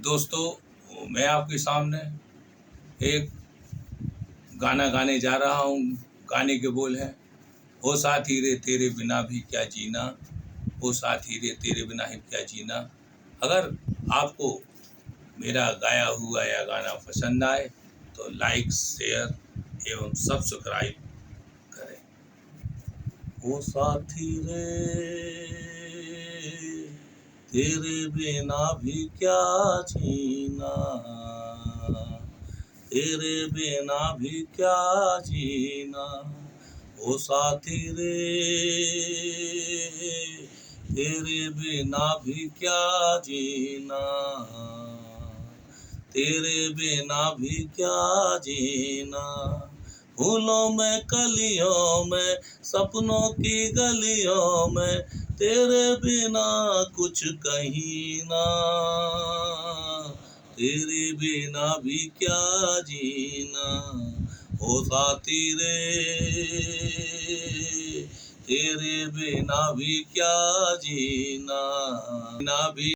दोस्तों, मैं आपके सामने एक गाना गाने जा रहा हूँ। गाने के बोल हैं, ओ साथी रे तेरे बिना भी क्या जीना, ओ साथी रे तेरे बिना ही क्या जीना। अगर आपको मेरा गाया हुआ या गाना पसंद आए तो लाइक, शेयर एवं सब्सक्राइब करें। ओ साथी रे तेरे बिना भी क्या जीना, तेरे बिना भी क्या जीना। ओ साथी रे तेरे बिना भी क्या जीना, तेरे बिना भी क्या जीना। फूलों में कलियों में सपनों की गलियों में तेरे बिना कुछ कहीं ना, तेरे बिना भी क्या जीना। ओ साथी रे तेरे बिना भी क्या जीना, बिना भी